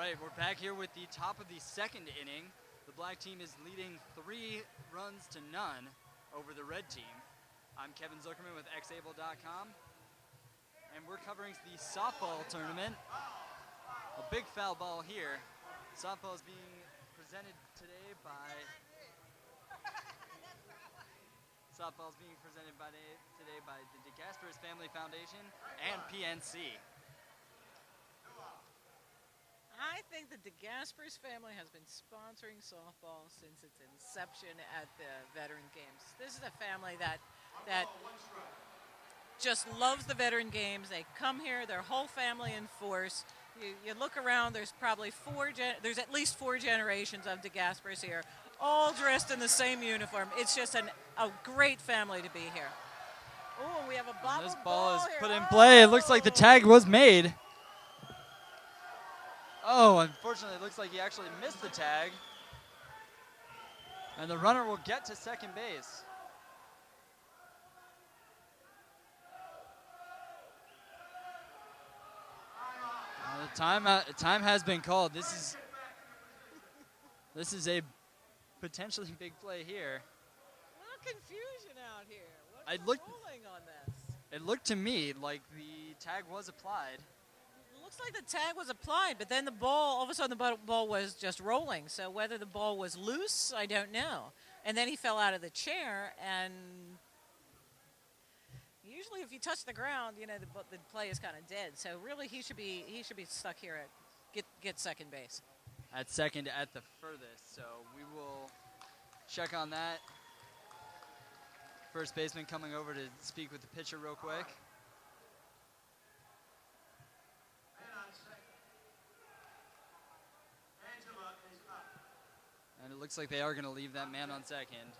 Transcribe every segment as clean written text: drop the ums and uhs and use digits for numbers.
right, we're back here with the top of the second inning. The black team is leading 3 runs to none over the red team. I'm Kevin Zuckerman with xable.com, and we're covering the softball tournament. A big foul ball here. Softball is being presented today by today by the DeGasperis Family Foundation and PNC. I think the DeGasperis family has been sponsoring softball since its inception at the Veteran Games. This is a family that just loves the Veteran Games. They come here, their whole family in force. You look around, there's probably there's at least 4 generations of DeGasperis here, all dressed in the same uniform. It's just a great family to be here. Oh, we have a bobbled This ball is here. put in play. It looks like the tag was made. Oh, unfortunately, it looks like he actually missed the tag. And the runner will get to second base. The time has been called. This is a potentially big play here. A little confusion out here. What's rolling on this? It looked to me like the tag was applied. It looks like the tag was applied, but then the ball, all of a sudden the ball was just rolling. So whether the ball was loose, I don't know. And then he fell out of the chair, and usually if you touch the ground, you know, the play is kind of dead. So really he should be stuck here at get second base. At second at the furthest, so we will check on that. First baseman coming over to speak with the pitcher real quick. And it looks like they are going to leave that man on second.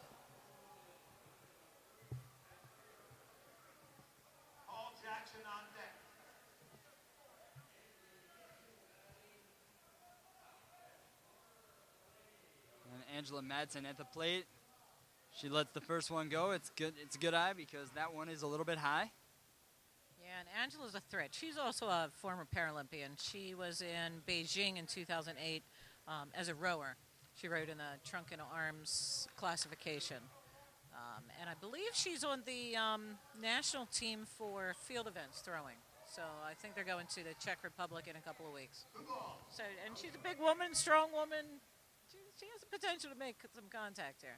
Angela Madsen at the plate. She lets the first one go. It's good. It's a good eye because that one is a little bit high. Yeah, and Angela's a threat. She's also a former Paralympian. She was in Beijing in 2008 as a rower. She rowed in the trunk and arms classification. And I believe she's on the national team for field events throwing. So I think they're going to the Czech Republic in a couple of weeks. So, and she's a big woman, strong woman. She has the potential to make some contact here.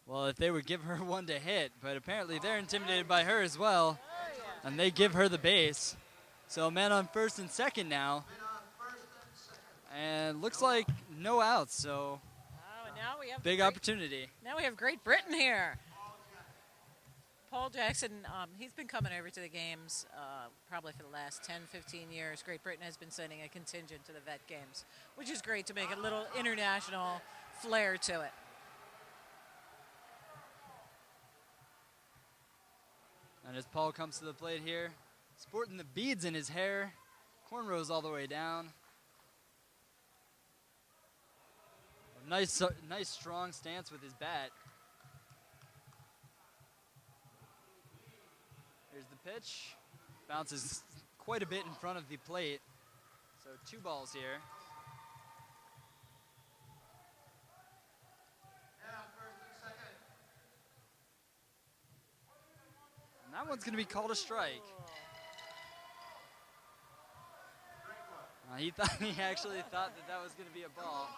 Well, if they would give her one to hit, but apparently they're intimidated by her as well, and they give her the base. So man on first and second now, and looks like no outs, so now we have big opportunity. Now we have Great Britain here. Paul Jackson, he's been coming over to the games probably for the last 10, 15 years. Great Britain has been sending a contingent to the Vet Games, which is great to make a little international flair to it. And as Paul comes to the plate here, sporting the beads in his hair, cornrows all the way down. A nice strong stance with his bat. Here's the pitch. Bounces quite a bit in front of the plate. So 2 balls here. And that one's going to be called a strike. He actually thought that was going to be a ball.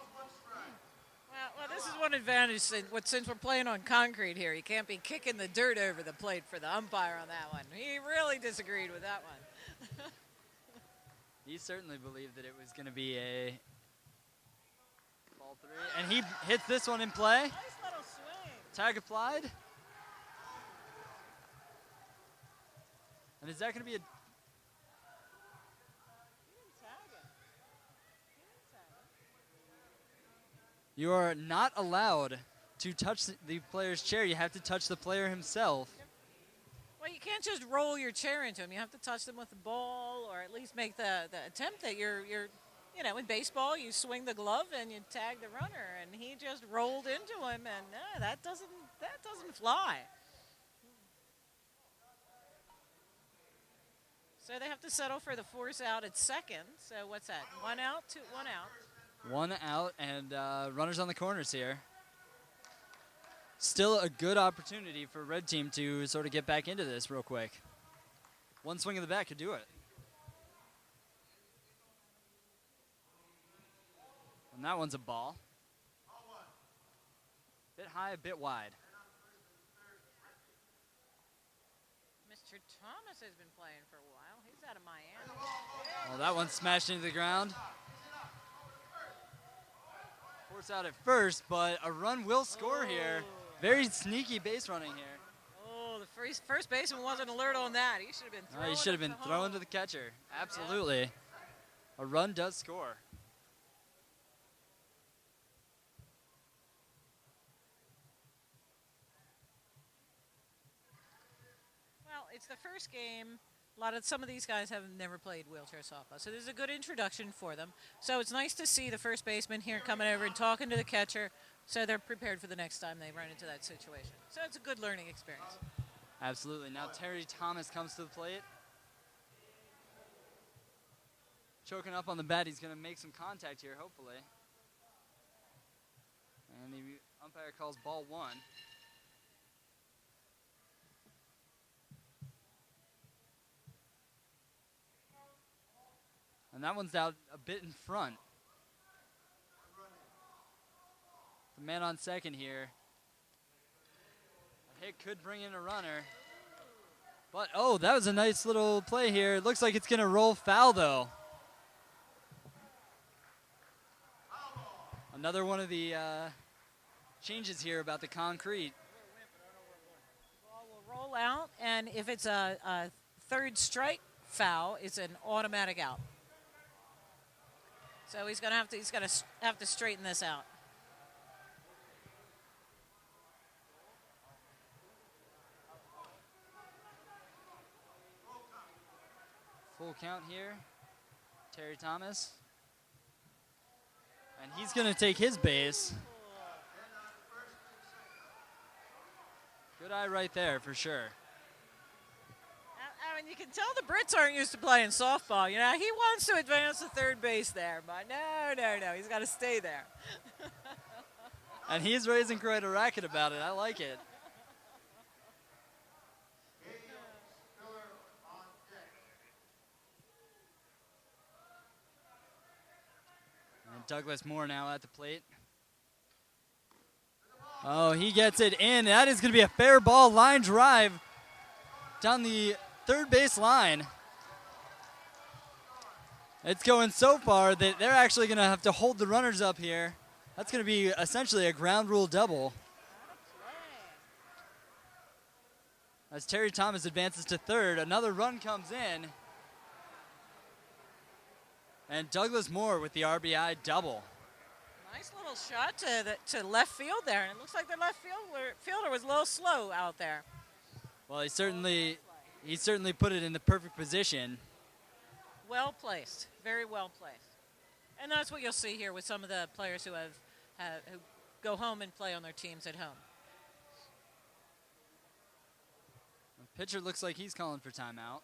Well, this is one advantage since we're playing on concrete here. You can't be kicking the dirt over the plate for the umpire on that one. He really disagreed with that one. He certainly believed that it was going to be a ball 3. And he hits this one in play. Nice little swing. Tag applied. And is that going to be a... You are not allowed to touch the player's chair. You have to touch the player himself. Well, you can't just roll your chair into him. You have to touch them with the ball, or at least make the attempt that you're, you know, in baseball, you swing the glove and you tag the runner, and he just rolled into him, and that doesn't fly. So they have to settle for the force out at second. So what's that? 1 out, 1 out. 1 out, and runners on the corners here. Still a good opportunity for red team to sort of get back into this real quick. One swing of the bat could do it. And that one's a ball. Bit high, a bit wide. Mr. Thomas has been playing for a while. He's out of Miami. Well, that one smashed into the ground. Force out at first, but a run will score here. Very sneaky base running here. Oh, the first baseman wasn't alert on that. He should have been thrown. He should have been thrown to the catcher. Absolutely. Yeah. A run does score. Well, it's the first game. Some of these guys have never played wheelchair softball, so this is a good introduction for them. So it's nice to see the first baseman here coming over and talking to the catcher, so they're prepared for the next time they run into that situation. So it's a good learning experience. Absolutely. Now Terry Thomas comes to the plate. Choking up on the bat. He's going to make some contact here, hopefully. And the umpire calls ball 1. And that one's out a bit in front. The man on second here. A hit could bring in a runner. But, oh, that was a nice little play here. It looks like it's going to roll foul, though. Another one of the changes here about the concrete. The ball will roll out, and if it's a third strike foul, it's an automatic out. So he's going to have to straighten this out. Full count here. Terry Thomas. And he's going to take his base. Good eye right there for sure. I mean, you can tell the Brits aren't used to playing softball. You know, he wants to advance to third base there, but no, he's got to stay there. And he's raising quite a racket about it. I like it. And Douglas Moore now at the plate. Oh, he gets it in. That is going to be a fair ball line drive down the third base line. It's going so far that they're actually going to have to hold the runners up here. That's going to be essentially a ground rule double. As Terry Thomas advances to third, another run comes in. And Douglas Moore with the RBI double. Nice little shot to left field there, and it looks like the left fielder was a little slow out there. Well, he certainly put it in the perfect position. Well placed, very well placed. And that's what you'll see here with some of the players who who go home and play on their teams at home. The pitcher looks like he's calling for timeout.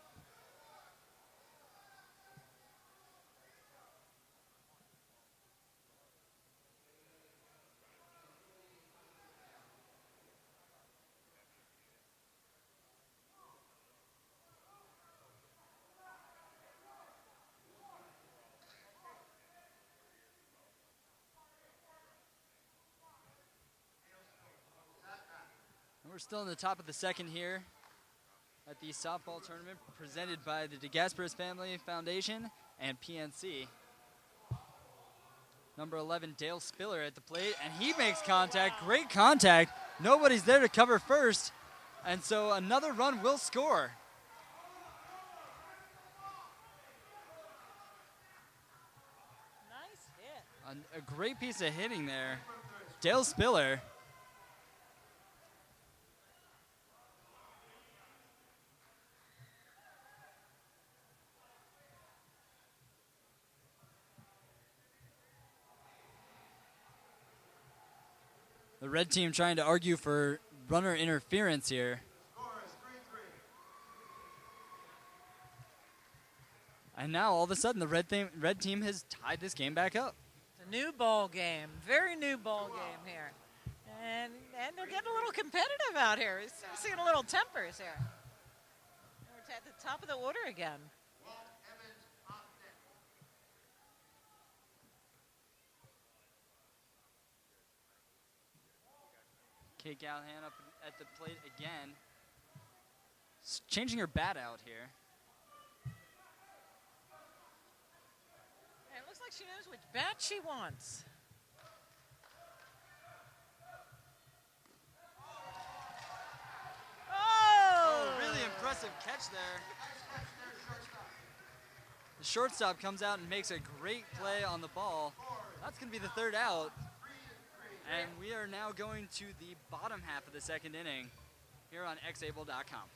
We're still in the top of the second here at the softball tournament presented by the DeGasperis Family Foundation and PNC. Number 11, Dale Spiller at the plate, and he makes contact. Great contact. Nobody's there to cover first, and so another run will score. Nice hit. A great piece of hitting there. Dale Spiller. The red team trying to argue for runner interference here. And now all of a sudden the red team has tied this game back up. It's a new ball game, very new ball game here. And they're getting a little competitive out here. We're seeing a little tempers here. We're at the top of the order again. Kate Callahan up at the plate again. Changing her bat out here. And it looks like she knows which bat she wants. Oh! Really impressive catch there. The shortstop comes out and makes a great play on the ball. That's going to be the third out. And we are now going to the bottom half of the second inning here on xable.com.